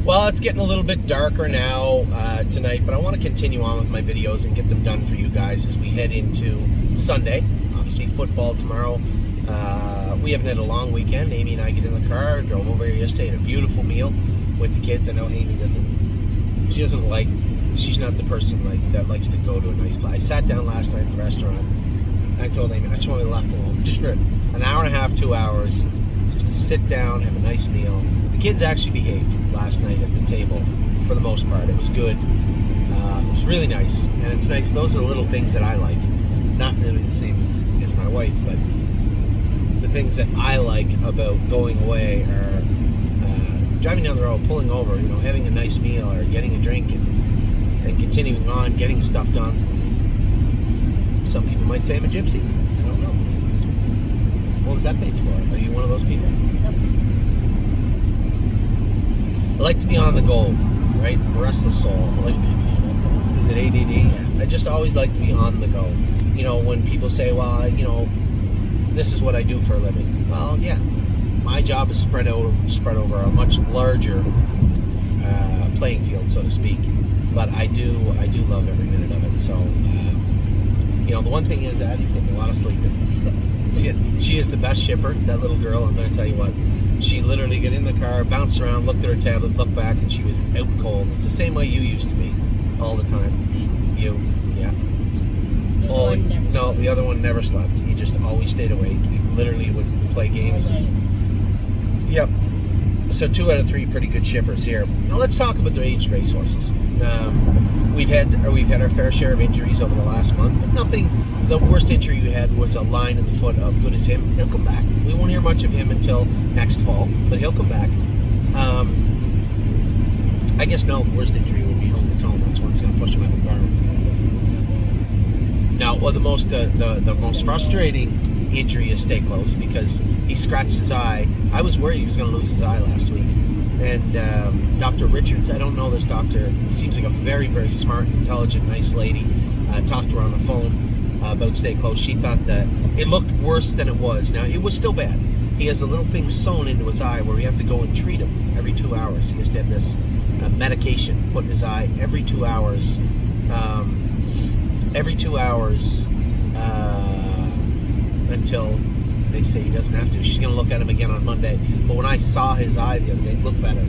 Well, it's getting a little bit darker now tonight, but I want to continue on with my videos and get them done for you guys as we head into Sunday. Obviously, football tomorrow. We haven't had a long weekend. Amy and I get in the car, drove over here yesterday, had a beautiful meal with the kids. I know Amy she's not the person that likes to go to a nice place. I sat down last night at the restaurant, and I told Amy, I just want to be left alone just for an hour and a half, 2 hours, just to sit down, have a nice meal. The kids actually behaved last night at the table for the most part. It was good. It was really nice, and it's nice. Those are the little things that I like. Not really the same as my wife, but the things that I like about going away are driving down the road, pulling over, having a nice meal or getting a drink and continuing on, getting stuff done. Some people might say I'm a gypsy. I don't know. What was that face for? Are you one of those people? Nope. I like to be on the go, right? I'm a restless soul. It's ADD, that's what. Is it ADD? Yes. I just always like to be on the go. When people say, well, this is what I do for a living. Well, yeah. My job is spread over a much larger playing field, so to speak. But I do love every minute of it. So, the one thing is Addie's getting a lot of sleep in. She is the best shipper, that little girl. I'm going to tell you what. She literally got in the car, bounced around, looked at her tablet, looked back, and she was out cold. It's the same way you used to be all the time. You, yeah. The other one never sleeps. The other one never slept. He just always stayed awake. He literally would play games. Yep. So 2 out of 3 pretty good shippers here. Now let's talk about the aged racehorses. We've had our fair share of injuries over the last month, but nothing. The worst injury we had was a line in the foot of Good As Him. He'll come back. We won't hear much of him until next fall, but he'll come back. I guess the worst injury would be Home Tone. That's one's going to push him out of the barn. Now, the most frustrating injury is Stay Close because he scratched his eye. I was worried he was going to lose his eye last week. And Dr. Richards, I don't know this doctor, seems like a very, very smart, intelligent, nice lady. Talked to her on the phone about Stay Close. She thought that it looked worse than it was. Now, it was still bad. He has a little thing sewn into his eye where we have to go and treat him every 2 hours. He has to have this medication put in his eye every 2 hours. Until they say he doesn't have to. She's going to look at him again on Monday. But when I saw his eye the other day, it looked better.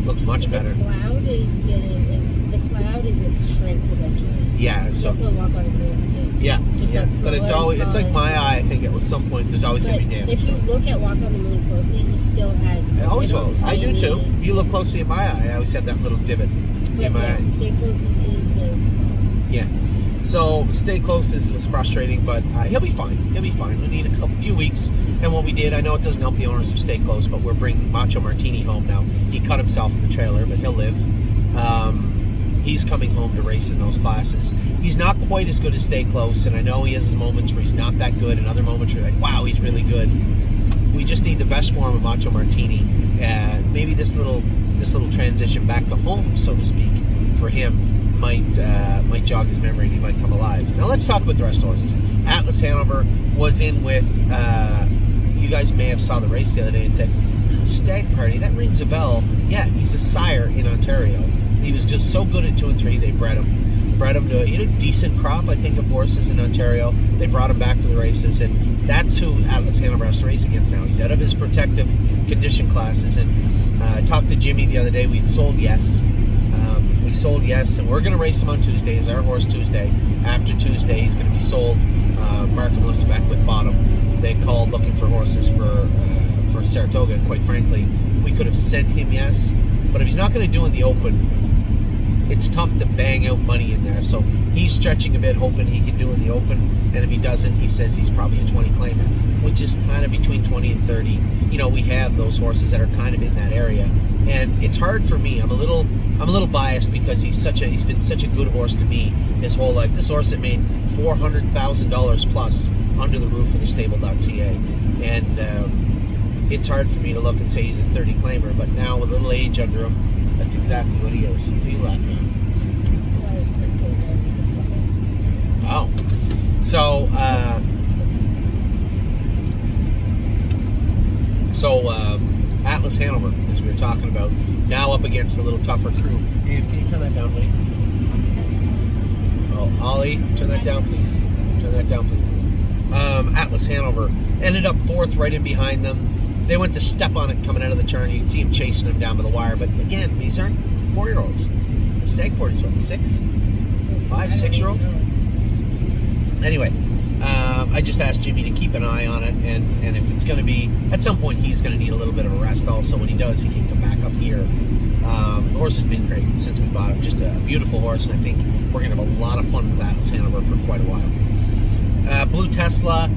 Looked much better. The cloud is what shrinks eventually. Yeah. So that's what Walk on the Moon's did. Yeah. Just got smaller. But it's like my eye. I think at some point there's always going to be damage. If you look at Walk on the Moon closely, he still has. I always will. I do too. If you look closely at my eye, I always have that little divot in my eye. Stay Close is getting smaller. Yeah. So Stay Close was frustrating, but he'll be fine. He'll be fine. We need a few weeks. And what we did, I know it doesn't help the owners of Stay Close, but we're bringing Macho Martini home now. He cut himself in the trailer, but he'll live. He's coming home to race in those classes. He's not quite as good as Stay Close, and I know he has his moments where he's not that good, and other moments where you're like, wow, he's really good. We just need the best form of Macho Martini. Maybe this little transition back to home, so to speak, for him might jog his memory and he might come alive. Now let's talk about the rest of the horses. Atlas Hanover was in with, you guys may have saw the race the other day and said, Stag Party, that rings a bell. Yeah, he's a sire in Ontario. He was just so good at 2 and 3, they bred him to a decent crop, I think, of horses in Ontario. They brought him back to the races, and that's who Atlas Hanover has to race against now. He's out of his protective condition classes, and I talked to Jimmy the other day. We'd sold Yes. We sold Yes, and we're going to race him on Tuesday. It's our horse Tuesday. After Tuesday, he's going to be sold. Mark and Melissa Beckwith bought him. They called looking for horses for Saratoga, and quite frankly, we could have sent him Yes, but if he's not going to do in the Open, it's tough to bang out money in there. So he's stretching a bit, hoping he can do in the Open, and if he doesn't, he says he's probably a 20 claimer, which is kind of between 20 and 30. We have those horses that are kind of in that area, and it's hard for me. I'm a little biased because he's been such a good horse to me his whole life. This horse that made $400,000 plus under the roof of the stable.ca, and it's hard for me to look and say he's a 30 claimer, but now with a little age under him, that's exactly what he is. What are you laughing at? I was texting him. Oh. So, Atlas Hanover, as we were talking about, now up against a little tougher crew. Dave, can you turn that down, buddy? Oh, Ollie, turn that down, please. Turn that down, please. Atlas Hanover ended up fourth, right in behind them. They went to step on it coming out of the turn. You can see him chasing him down to the wire. But again, these aren't 4-year-olds. The stag party's what, 6? 5, 6-year-old? Anyway, I just asked Jimmy to keep an eye on it, and if it's going to be, at some point he's going to need a little bit of a rest also. When he does, he can come back up here. The horse has been great since we bought him. Just a beautiful horse, and I think we're going to have a lot of fun with Atlas Hanover for quite a while. Blue Tesla,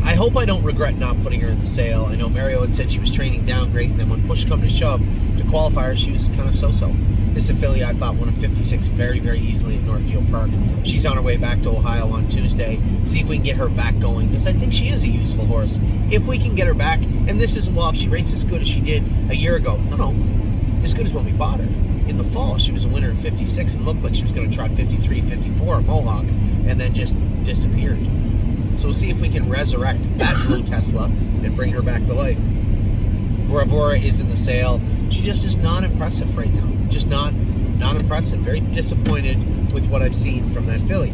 I hope I don't regret not putting her in the sale. I know Mario had said she was training down great, and then when push come to shove to qualify her, she was kind of so-so. This affiliate, I thought, won a 56 very, very easily at Northfield Park. She's on her way back to Ohio on Tuesday. See if we can get her back going, because I think she is a useful horse. If we can get her back, and this isn't, well, if she raced as good as she did a year ago. No, as good as when we bought her. In the fall, she was a winner in 56 and looked like she was going to trot 53, 54 at Mohawk, and then just disappeared. So we'll see if we can resurrect that Blue Tesla and bring her back to life. Bravura is in the sale. She just is not impressive right now. Just not impressive. Very disappointed with what I've seen from that filly.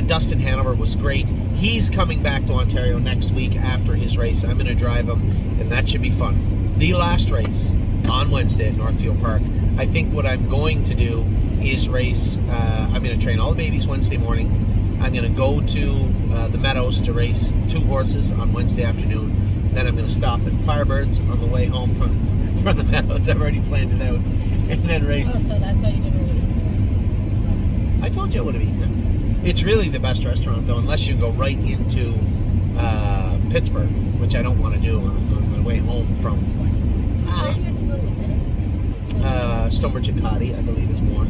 Dustin Hanover was great. He's coming back to Ontario next week after his race. I'm going to drive him, and that should be fun. The last race on Wednesday at Northfield Park. I think what I'm going to do is race. I'm going to train all the babies Wednesday morning. I'm going to go to the Meadows to race 2 horses on Wednesday afternoon. Then I'm going to stop at Firebirds on the way home from the Meadows. I've already planned it out. And then race. Oh, so that's why you didn't really eat there last night. I told you I would have eaten there. It's really the best restaurant, though, unless you go right into Pittsburgh, which I don't want to do on my way home from. Where do you have to go to the Meadow? Stonebridge Acadi, I believe, is one.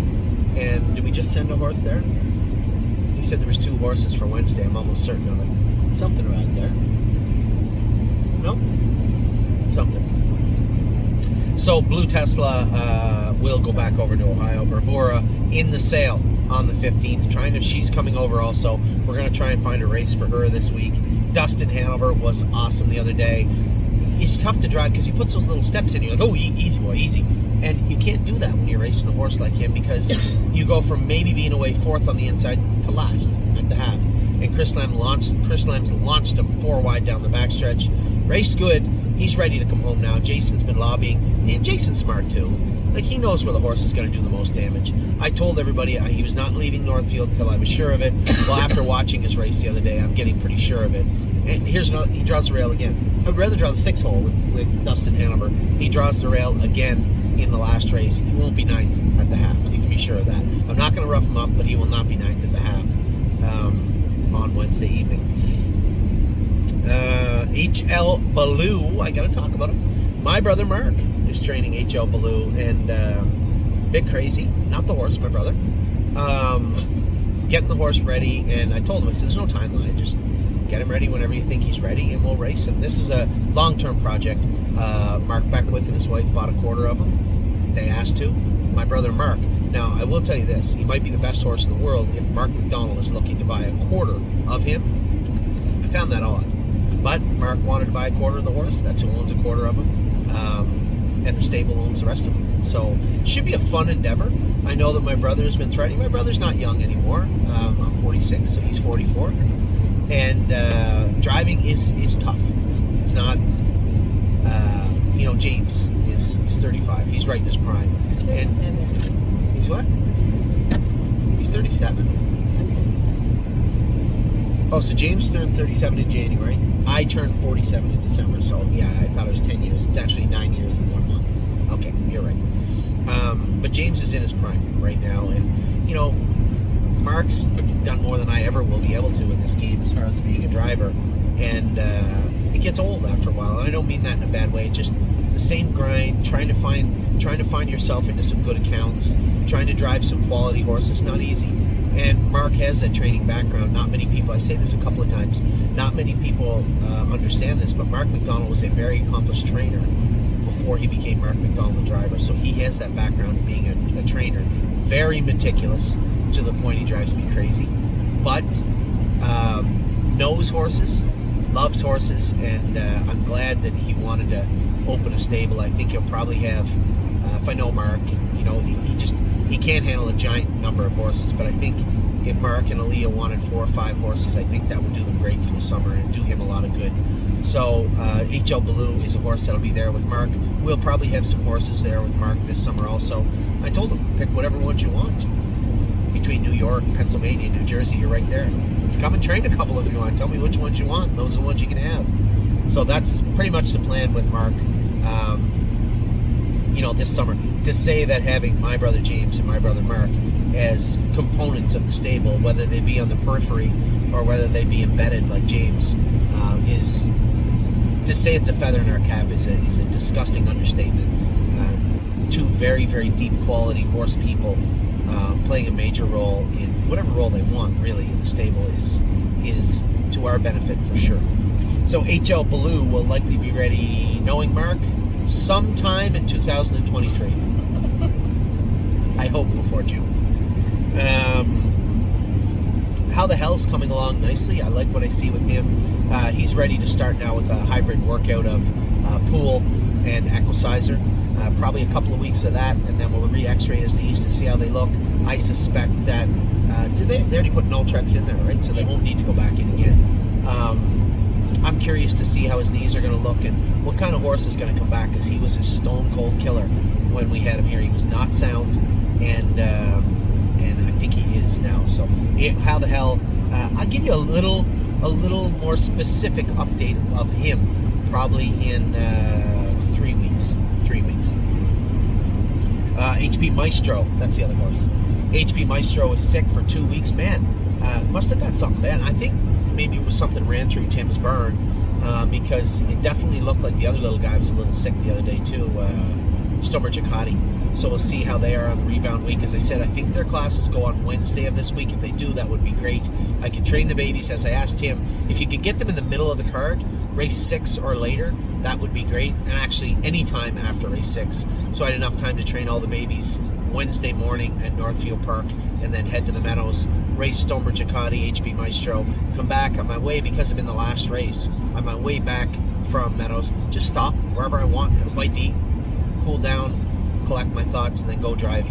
And did we just send a horse there? He said there was 2 horses for Wednesday. I'm almost certain of it. Something around there. No? Something. So Blue Tesla will go back over to Ohio. Bravura in the sale on the 15th. She's coming over also. We're going to try and find a race for her this week. Dustin Hanover was awesome the other day. He's tough to drive because he puts those little steps in. You're like, oh, easy, boy, easy. And you can't do that when you're racing a horse like him because you go from maybe being away 4th on the inside to last at the half. And Chris Lamb's launched him 4 wide down the backstretch. Raced good. He's ready to come home now. Jason's been lobbying. And Jason's smart too. Like, he knows where the horse is going to do the most damage. I told everybody he was not leaving Northfield until I was sure of it. Well, after watching his race the other day, I'm getting pretty sure of it. And here's another. He draws the rail again. I'd rather draw the 6-hole with Dustin Hanover. He draws the rail again in the last race. He won't be 9th at the half. You can be sure of that. I'm not going to rough him up, but he will not be 9th at the half on Wednesday evening. HL Ballou, I got to talk about him. My brother Mark is training HL Ballou, and bit crazy. Not the horse, my brother. Getting the horse ready, and I told him, I said, there's no timeline. Just get him ready whenever you think he's ready, and we'll race him. This is a long-term project. Mark Beckwith and his wife bought a quarter of him. They asked to. My brother Mark. Now, I will tell you this. He might be the best horse in the world if Mark McDonald is looking to buy a quarter of him. I found that odd. But Mark wanted to buy a quarter of the horse. That's who owns a quarter of him. And the stable owns the rest of them. So it should be a fun endeavor. I know that my brother has been threatening. My brother's not young anymore. I'm 46, so he's 44. And driving is tough. It's not, James is 35. He's right in his prime. 37. And he's what? 37. He's 37. Oh, so James turned 37 in January. I turned 47 in December. So, yeah, I thought it was 10 years. It's actually 9 years and 1 month. Okay, you're right. But James is in his prime right now. And, Mark's done more than I ever will be able to in this game as far as being a driver. And it gets old after a while. And I don't mean that in a bad way. It's just the same grind, trying to find yourself into some good accounts, trying to drive some quality horses, not easy. And Mark has that training background. Not many people, I say this a couple of times, not many people understand this, but Mark McDonald was a very accomplished trainer before he became Mark McDonald, the driver. So he has that background of being a trainer. Very meticulous to the point he drives me crazy. But knows horses, loves horses, and I'm glad that he wanted to open a stable. I think he'll probably have, if I know Mark, he can't handle a giant number of horses, but I think if Mark and Aaliyah wanted 4 or 5 horses, I think that would do them great for the summer and do him a lot of good. So HL Baloo is a horse that'll be there with Mark. We'll probably have some horses there with Mark this summer also. I told him, pick whatever ones you want. Between New York, Pennsylvania, New Jersey, you're right there. Come and train a couple of them if you want. Tell me which ones you want. Those are the ones you can have. So that's pretty much the plan with Mark. This summer, to say that having my brother James and my brother Mark as components of the stable, whether they be on the periphery or whether they be embedded like James, is to say it's a feather in our cap is a disgusting understatement. Two very, very deep quality horse people playing a major role in whatever role they want really in the stable is to our benefit for sure. So HL Baloo will likely be ready, knowing Mark, sometime in 2023. I hope before June. How the Hell's coming along nicely. I like what I see with him. He's ready to start now with a hybrid workout of pool and equicizer. Probably a couple of weeks of that, and then we'll re-x-ray his knees to see how they look. I suspect that they already put Noltrex in there, right? So they won't need to go back in again. I'm curious to see how his knees are going to look and what kind of horse is going to come back, because he was a stone cold killer when we had him here. He was not sound, and I think he is now. So how the hell? I'll give you a little more specific update of him probably in 3 weeks. 3 weeks. HP Maestro, that's the other horse. HP Maestro was sick for 2 weeks. Man, must have got something bad. I think maybe it was something ran through Tim's burn, because it definitely looked like the other little guy was a little sick the other day too, Stomer Giacatti. So we'll see how they are on the rebound week. As I said, I think their classes go on Wednesday of this week. If they do, that would be great. I could train the babies, as I asked him, if you could get them in the middle of the card, race 6 or later, that would be great. And actually any time after race 6, so I had enough time to train all the babies Wednesday morning at Northfield Park, and then head to the Meadows, race Stomer Giacatti, HP Maestro, come back on my way, because I'm in the last race, on my way back from Meadows, just stop wherever I want, have a bite to eat, cool down, collect my thoughts, and then go drive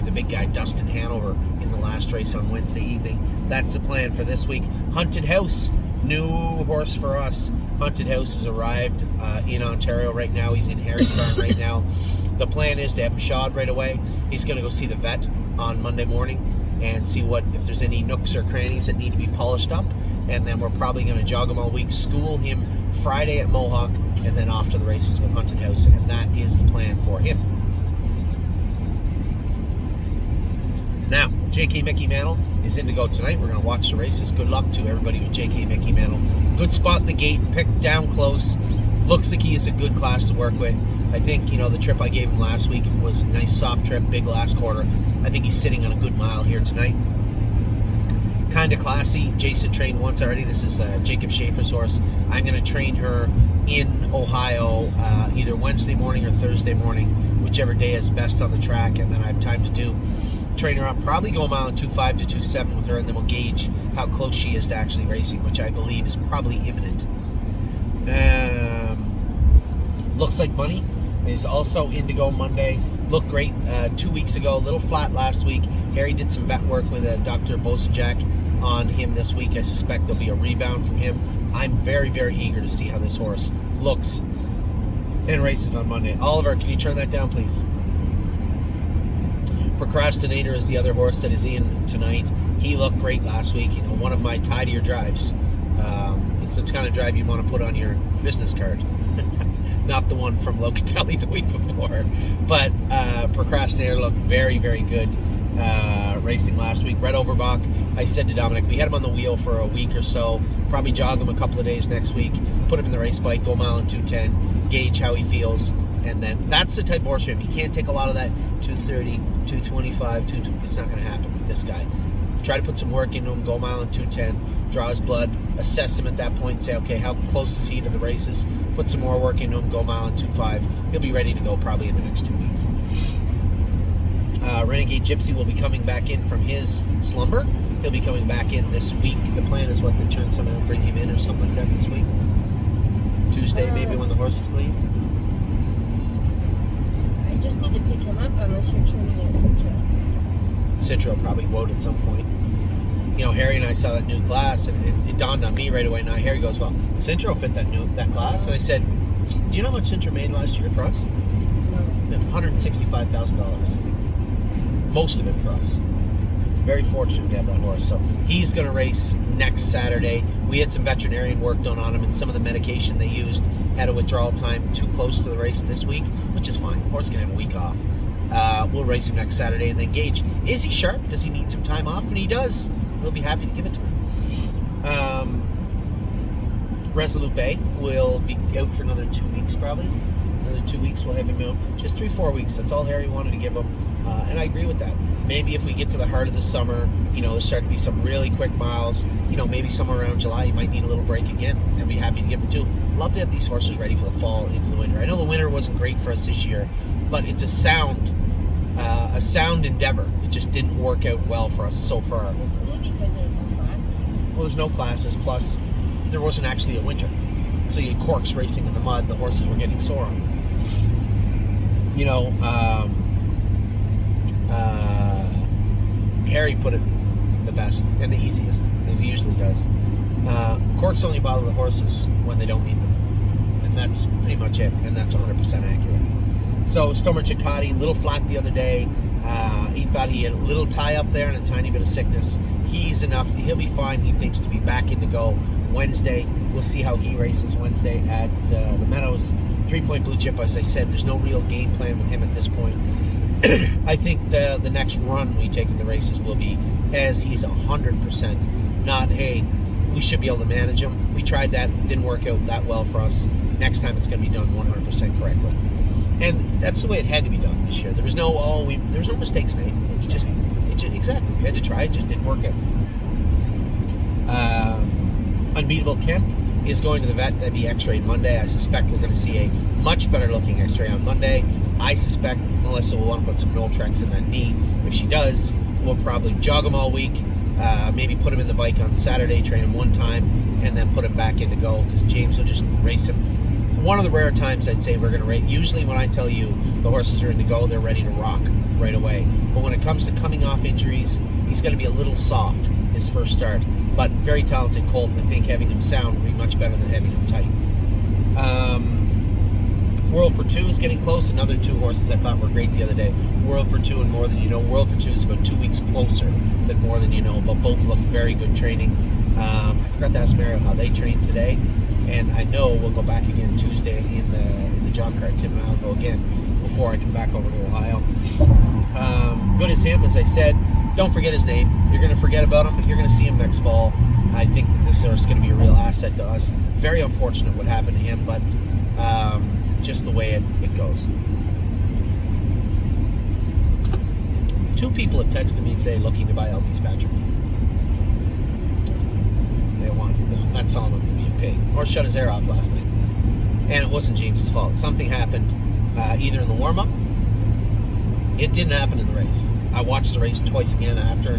the big guy Dustin Hanover in the last race on Wednesday evening. That's the plan for this week. Haunted House, new horse for us. Haunted House has arrived in Ontario right now. He's in Harry Farm right now. The plan is to have him shod right away. He's going to go see the vet on Monday morning and see if there's any nooks or crannies that need to be polished up. And then we're probably going to jog him all week, school him Friday at Mohawk, and then off to the races with Haunted House. And that is the plan for him. Now, JK Mickey Mantle is in to go tonight. We're going to watch the races. Good luck to everybody with JK Mickey Mantle. Good spot in the gate, picked down close. Looks like he is a good class to work with. I think, the trip I gave him last week was a nice soft trip, big last quarter. I think he's sitting on a good mile here tonight. Kind of classy. Jason trained once already. This is Jacob Schaefer's horse. I'm going to train her in Ohio either Wednesday morning or Thursday morning, whichever day is best on the track, and then I have time to train her up, probably go a mile and 2.5 to 2.7 with her, and then we'll gauge how close she is to actually racing, which I believe is probably imminent. Looks like Money is also in to go Monday. Looked great 2 weeks ago, a little flat last week. Harry did some vet work with Dr. Bosajak on him this week. I suspect there'll be a rebound from him. I'm very, very eager to see how this horse looks in races on Monday. Oliver, can you turn that down, please? Procrastinator is the other horse that is in tonight. He looked great last week. One of my tidier drives. It's the kind of drive you want to put on your business card. Not the one from Locatelli the week before. But Procrastinator looked very, very good racing last week. Red Overbach, I said to Dominic, we had him on the wheel for a week or so. Probably jog him a couple of days next week. Put him in the race bike, go mile and 2:10, gauge how he feels. And then that's the type of horse for him. He can't take a lot of that 2:30, 2:25, 2:20. It's not going to happen with this guy. Try to put some work into him, go a mile and 2:10, draw his blood, assess him at that point, say, okay, how close is he to the races? Put some more work into him, go a mile and 2.5. He'll be ready to go probably in the next 2 weeks. Renegade Gypsy will be coming back in from his slumber. He'll be coming back in this week. The plan is to turn somehow, bring him in or something like that this week. Tuesday, maybe when the horses leave. I just need to pick him up unless you're training at Citra. Citra will probably go out at some point. You know, Harry and I saw that new class, and it dawned on me right away. Now Harry goes, "Well, Citra will fit that class." And I said, "Do you know how much Citra made last year for us? No. $165,000. Most of it for us. Very fortunate to have that horse. So he's going to race next Saturday. We had some veterinarian work done on him, and some of the medication they used had a withdrawal time too close to the race this week, which is fine. The horse can have a week off. We'll race him next Saturday and then gauge. Is he sharp? Does he need some time off? And he does. We'll be happy to give it to him. Resolute Bay will be out for another 2 weeks probably. Another 2 weeks we'll have him out. Just 3-4 weeks. That's all Harry wanted to give him. And I agree with that. Maybe if we get to the heart of the summer, you know, there's starting to be some really quick miles. You know, maybe somewhere around July, you might need a little break again. And be happy to give him too. Love to have these horses ready for the fall into the winter. I know the winter wasn't great for us this year, but it's a sound endeavor. It just didn't work out well for us so far. It's only because there's no classes. Well, there's no classes, plus there wasn't actually a winter. So you had corks racing in the mud, the horses were getting sore on them. You know, Harry put it the best and the easiest, as he usually does. Corks only bother the horses when they don't need them. And that's pretty much it, and that's 100% accurate. So Stomer Ciccati, a little flat the other day. He thought he had a little tie up there and a tiny bit of sickness. He'll be fine, he thinks, to be back in to go Wednesday. We'll see how he races Wednesday at the Meadows. 3-point blue chip, as I said, there's no real game plan with him at this point. I think the next run we take at the races will be as he's 100%. Not, hey, we should be able to manage him. We tried that, it didn't work out that well for us. Next time it's going to be done 100% correctly. And that's the way it had to be done this year. There was no mistakes made. Exactly. We had to try. It just didn't work out. Unbeatable Kemp is going to the vet to be x-rayed Monday. I suspect we're going to see a much better looking x-ray on Monday. I suspect Melissa will want to put some Noltrex in that knee. If she does, we'll probably jog him all week. Maybe put him in the bike on Saturday, train him one time, and then put him back in to go, because James will just race him. One of the rare times I'd say we're going to race. Usually when I tell you the horses are in to go, they're ready to rock right away. But when it comes to coming off injuries, he's going to be a little soft his first start. But very talented colt. I think having him sound will be much better than having him tight. World for Two is getting close. Another two horses I thought were great the other day. World for Two and More Than You Know. World for Two is about 2 weeks closer than More Than You Know, but both looked very good training. I forgot to ask Mario how they trained today. And I know we'll go back again Tuesday in the job cart. Tim and I'll go again before I come back over to Ohio. Good as him, as I said. Don't forget his name. You're going to forget about him, but you're going to see him next fall. I think that this horse is going to be a real asset to us. Very unfortunate what happened to him, but just the way it goes. 2 people have texted me today looking to buy Elvis Patrick. They want, no, I'm not selling him to be a pig. Or shut his air off last night. And it wasn't James's fault. Something happened either in the warm-up. It didn't happen in the race. I watched the race twice again after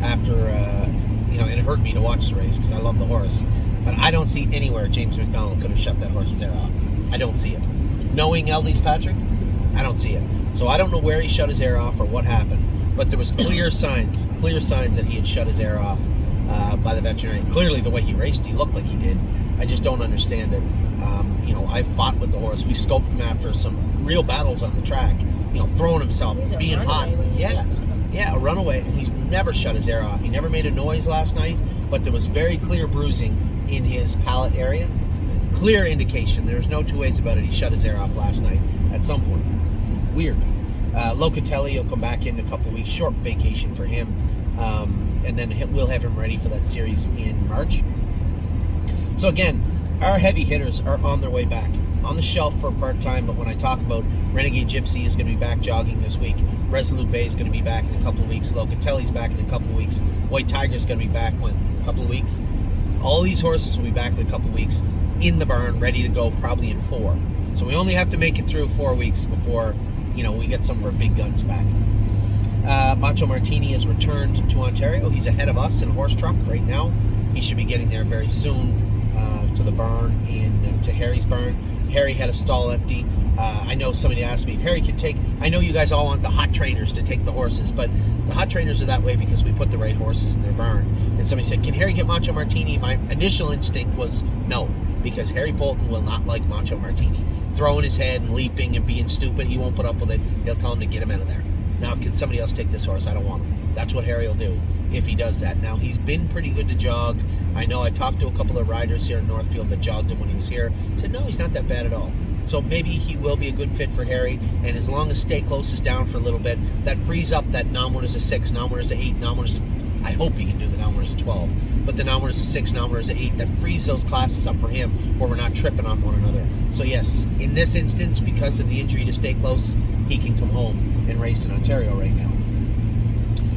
and it hurt me to watch the race because I love the horse. But I don't see anywhere James McDonald could have shut that horse's air off. I don't see it. Knowing Elvis Patrick, I don't see it. So I don't know where he shut his air off or what happened. But there was clear signs that he had shut his air off by the veterinarian. Clearly, the way he raced, he looked like he did. I just don't understand it. I fought with the horse. We scoped him after some real battles on the track. Throwing himself, being hot. Yeah, a runaway. And he's never shut his air off. He never made a noise last night, but there was very clear bruising in his palate area. Clear indication. There's no two ways about it. He shut his air off last night at some point. Weird. Locatelli will come back in a couple of weeks. Short vacation for him. And then we'll have him ready for that series in March. So again, our heavy hitters are on their way back. On the shelf for part-time, but when I talk about Renegade Gypsy is going to be back jogging this week. Resolute Bay is going to be back in a couple of weeks. Locatelli's back in a couple of weeks. White Tiger's going to be back a couple of weeks. All these horses will be back in a couple of weeks in the barn, ready to go probably in 4. So we only have to make it through 4 weeks before, we get some of our big guns back. Macho Martini has returned to Ontario. He's ahead of us in a horse truck right now. He should be getting there very soon. to the barn to Harry's barn. Harry had a stall empty. I know somebody asked me if Harry can take. I know you guys all want the hot trainers to take the horses, but the hot trainers are that way because we put the right horses in their barn. And somebody said, "Can Harry get Macho Martini?" My initial instinct was no, because Harry Bolton will not like Macho Martini. Throwing his head and leaping and being stupid, he won't put up with it. They'll tell him to get him out of there. Now, can somebody else take this horse? I don't want him. That's what Harry will do if he does that. Now, he's been pretty good to jog. I know I talked to a couple of riders here in Northfield that jogged him when he was here. Said, no, he's not that bad at all. So maybe he will be a good fit for Harry. And as long as Stay Close is down for a little bit, that frees up that non-winners a 6, non-winners a 8, non-winners a... I hope he can do the non-winners a 12. But the non-winners a 6, non-winners a 8, that frees those classes up for him where we're not tripping on one another. So yes, in this instance, because of the injury to Stay Close, he can come home and race in Ontario right now.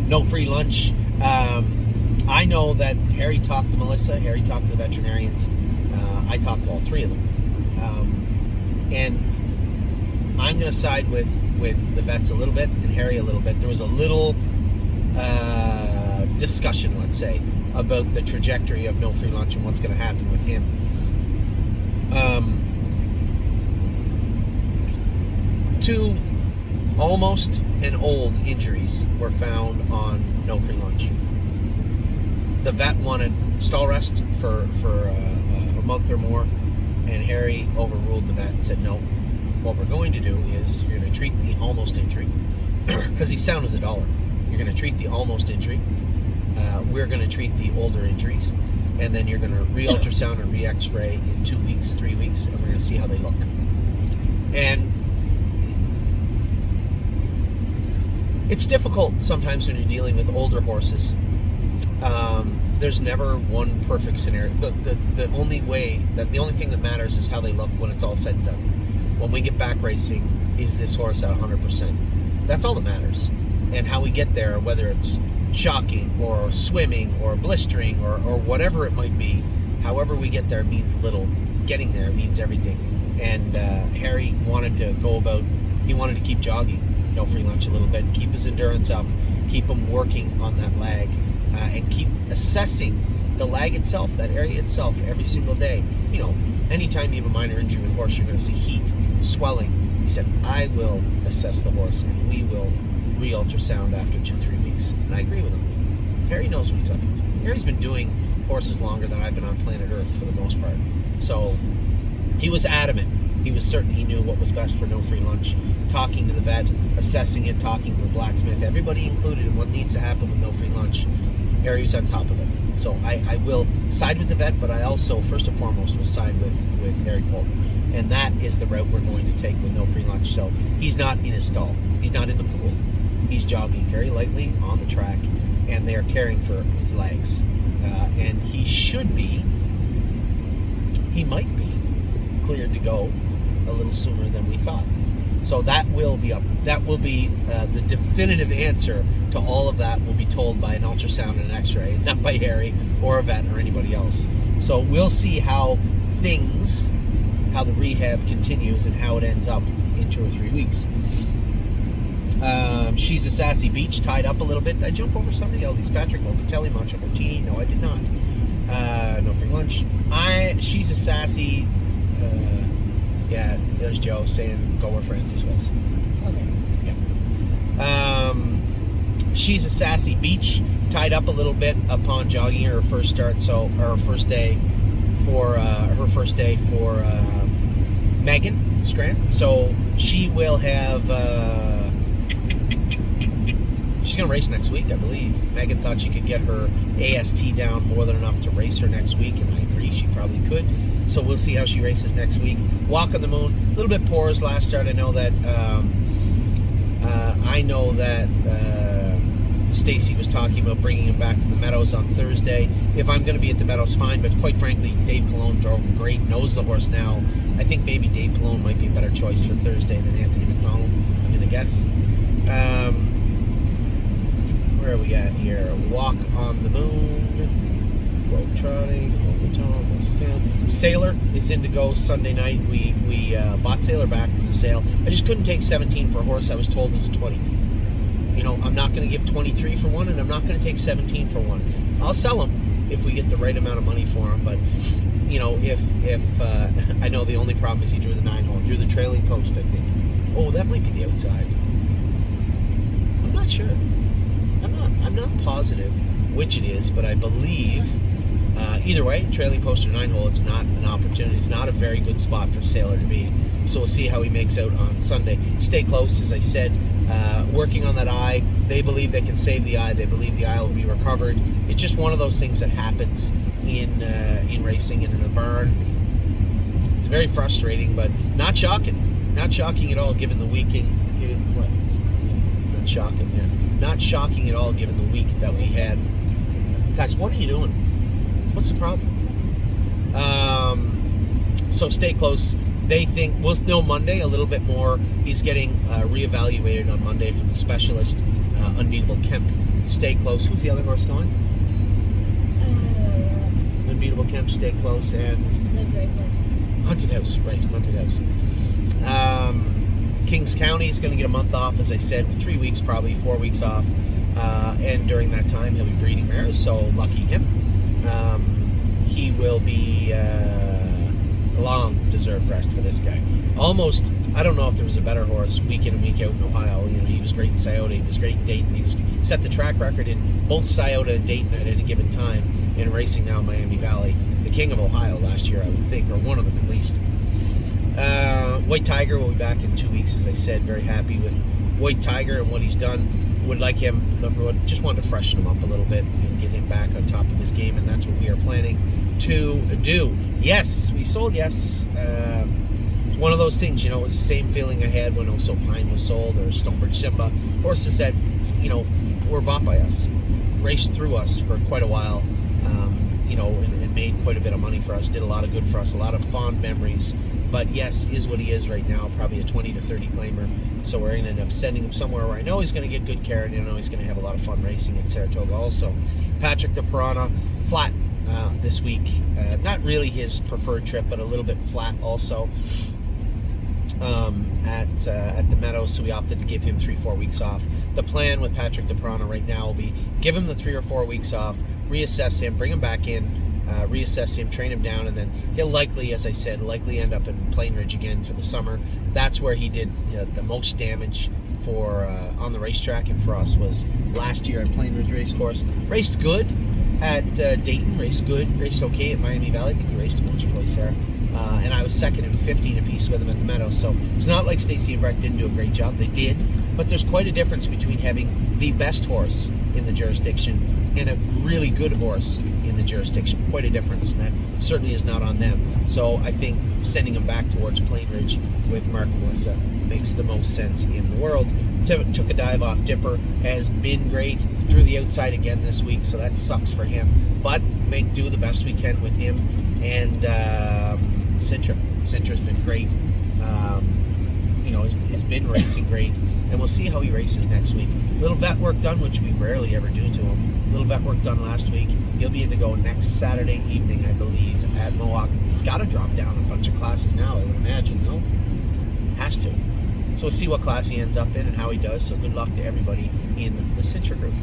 No free lunch. I know that Harry talked to Melissa, Harry talked to the veterinarians. I talked to all 3 of them. And I'm going to side with the vets a little bit and Harry a little bit. There was a little discussion, let's say, about the trajectory of no free lunch and what's going to happen with him. 2 almost and old injuries were found on no free lunch. The vet wanted stall rest for a month or more, and Harry overruled the vet and said, no, what we're going to do is you're going to treat the almost injury, because he's sound as a dollar. You're going to treat the almost injury. We're going to treat the older injuries, and then you're going to re-ultrasound or re-x-ray in 2 weeks, 3 weeks, and we're going to see how they look. And it's difficult sometimes when you're dealing with older horses. There's never one perfect scenario. The only thing that matters is how they look when it's all said and done. When we get back racing, is this horse at 100%? That's all that matters. And how we get there, whether it's shocking or swimming or blistering or whatever it might be, however we get there means little. Getting there means everything. And Harry wanted to keep jogging, no free lunch a little bit, keep his endurance up, keep him working on that lag, and keep assessing the lag itself, that area itself, every single day. You know, anytime you have a minor injury with a horse, you're going to see heat, swelling. He said, I will assess the horse and we will re-ultrasound after 2-3 weeks. And I agree with him. Harry knows what he's up to. Harry's been doing horses longer than I've been on planet Earth for the most part. So he was adamant. He was certain he knew what was best for no free lunch. Talking to the vet, assessing it, talking to the blacksmith, everybody included in what needs to happen with no free lunch. Harry was on top of it. So I will side with the vet, but I also, first and foremost, will side with Harry Bolton. And that is the route we're going to take with no free lunch. So he's not in his stall. He's not in the pool. He's jogging very lightly on the track, and they are caring for his legs. And he might be cleared to go a little sooner than we thought. So that will be the definitive answer to all of that will be told by an ultrasound and an x-ray, not by Harry or a vet or anybody else. So we'll see how the rehab continues and how it ends up in 2 or 3 weeks. She's a Sassy Beach, tied up a little bit. Did I jump over somebody else? Patrick Locatelli, Macho Martini. No, I did not. No free lunch. She's a Sassy. Yeah, there's Joe saying go where Francis was. Okay. Yeah. She's a Sassy Beach, tied up a little bit upon jogging her first start. So her first day for Megan Scranton. So she will have. She's going to race next week, I believe. Megan thought she could get her AST down more than enough to race her next week, and I agree, she probably could. So we'll see how she races next week. Walk on the Moon, a little bit poor as last start. I know that Stacy was talking about bringing him back to the Meadows on Thursday. If I'm going to be at the Meadows, fine, but quite frankly, Dave Pallone drove him great, knows the horse now. I think maybe Dave Pallone might be a better choice for Thursday than Anthony McDonald, I'm going to guess. Where are we at here? Walk on the Moon, globe trotting, hold the tone, what's down. Sailor is in to go Sunday night. We bought Sailor back from the sale. I just couldn't take 17 for a horse I was told is a 20. You know, I'm not going to give 23 for one, and I'm not going to take 17 for one. I'll sell them, if we get the right amount of money for him. But you know, if I know the only problem is he drew the 9-hole, drew the trailing post, I think. Oh, that might be the outside. I'm not sure. I'm not positive which it is, but I believe either way, trailing post or 9-hole, it's not an opportunity. It's not a very good spot for Sailor to be. So we'll see how he makes out on Sunday. Stay close, as I said. Working on that eye. They believe they can save the eye. They believe the eye will be recovered. It's just one of those things that happens in racing and in a burn. It's very frustrating, but not shocking. Not shocking at all, given the weeking. What? Not shocking. Yeah. Not shocking at all, given the week that we had. Guys, what are you doing? What's the problem? So stay close. They think we'll know Monday a little bit more. He's getting reevaluated on Monday from the specialist, Unbeatable Kemp. Stay close. Who's the other horse going? Unbeatable Kemp, Stay Close, and The Great Horse. Haunted House, right? Haunted House. Kings County is going to get a month off, as I said, 3 weeks, probably 4 weeks off, and during that time he'll be breeding mares. So lucky him. He will be long deserved rest for this guy. Almost, I don't know if there was a better horse week in and week out in Ohio. You know, he was great in Scioto, he was great in Dayton, he set the track record in both Scioto and Dayton at any given time in racing now in Miami Valley. The king of Ohio last year, I would think, or one of them at least. White Tiger will be back in 2 weeks, as I said. Very happy with White Tiger and what he's done. Would like him, just wanted to freshen him up a little bit and get him back on top of his game, and that's what we are planning to do. Yes, we sold Yes. One of those things, you know, it was the same feeling I had when Oso Pine was sold, or Stonebridge Simba. Horses that, you know, were bought by us, raced through us for quite a while, you know, and made quite a bit of money for us, did a lot of good for us, a lot of fond memories. But Yes is what he is right now, probably a 20 to 30 claimer. So we're going to end up sending him somewhere where I know he's going to get good care, and I know he's going to have a lot of fun racing at Saratoga also. Patrick the Piranha, flat this week. Not really his preferred trip, but a little bit flat also at the Meadows, so we opted to give him 3-4 weeks off. The plan with Patrick the Piranha right now will be give him the 3 or 4 weeks off, reassess him, bring him back in, reassess him, train him down, and then he'll likely, as I said, end up in Plain Ridge again for the summer. That's where he did the most damage for on the racetrack, and for us was last year at Plain Ridge Racecourse. Raced good at Dayton, raced good, raced okay at Miami Valley. I think we raced him once or twice there. And I was second and 15 apiece with him at the Meadows. So it's not like Stacy and Breck didn't do a great job. They did. But there's quite a difference between having the best horse in the jurisdiction and a really good horse in the jurisdiction. Quite a difference. And that certainly is not on them. So I think sending him back towards Plain Ridge with Mark and Melissa makes the most sense in the world. Took a dive off Dipper. Has been great. Drew the outside again this week, so that sucks for him. But make do the best we can with him. And Sintra. Sintra's been great. You know, has been racing great. And we'll see how he races next week. Little vet work done, which we rarely ever do to him. Little vet work done last week. He'll be in to go next Saturday evening, I believe, at Mohawk. He's got to drop down a bunch of classes now, I would imagine, no? Has to. So we'll see what class he ends up in and how he does. So good luck to everybody in the Sintra group.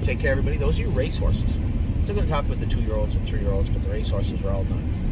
Take care, everybody. Those are your racehorses. Still going to talk about the 2-year-olds and 3-year-olds, but the racehorses are all done.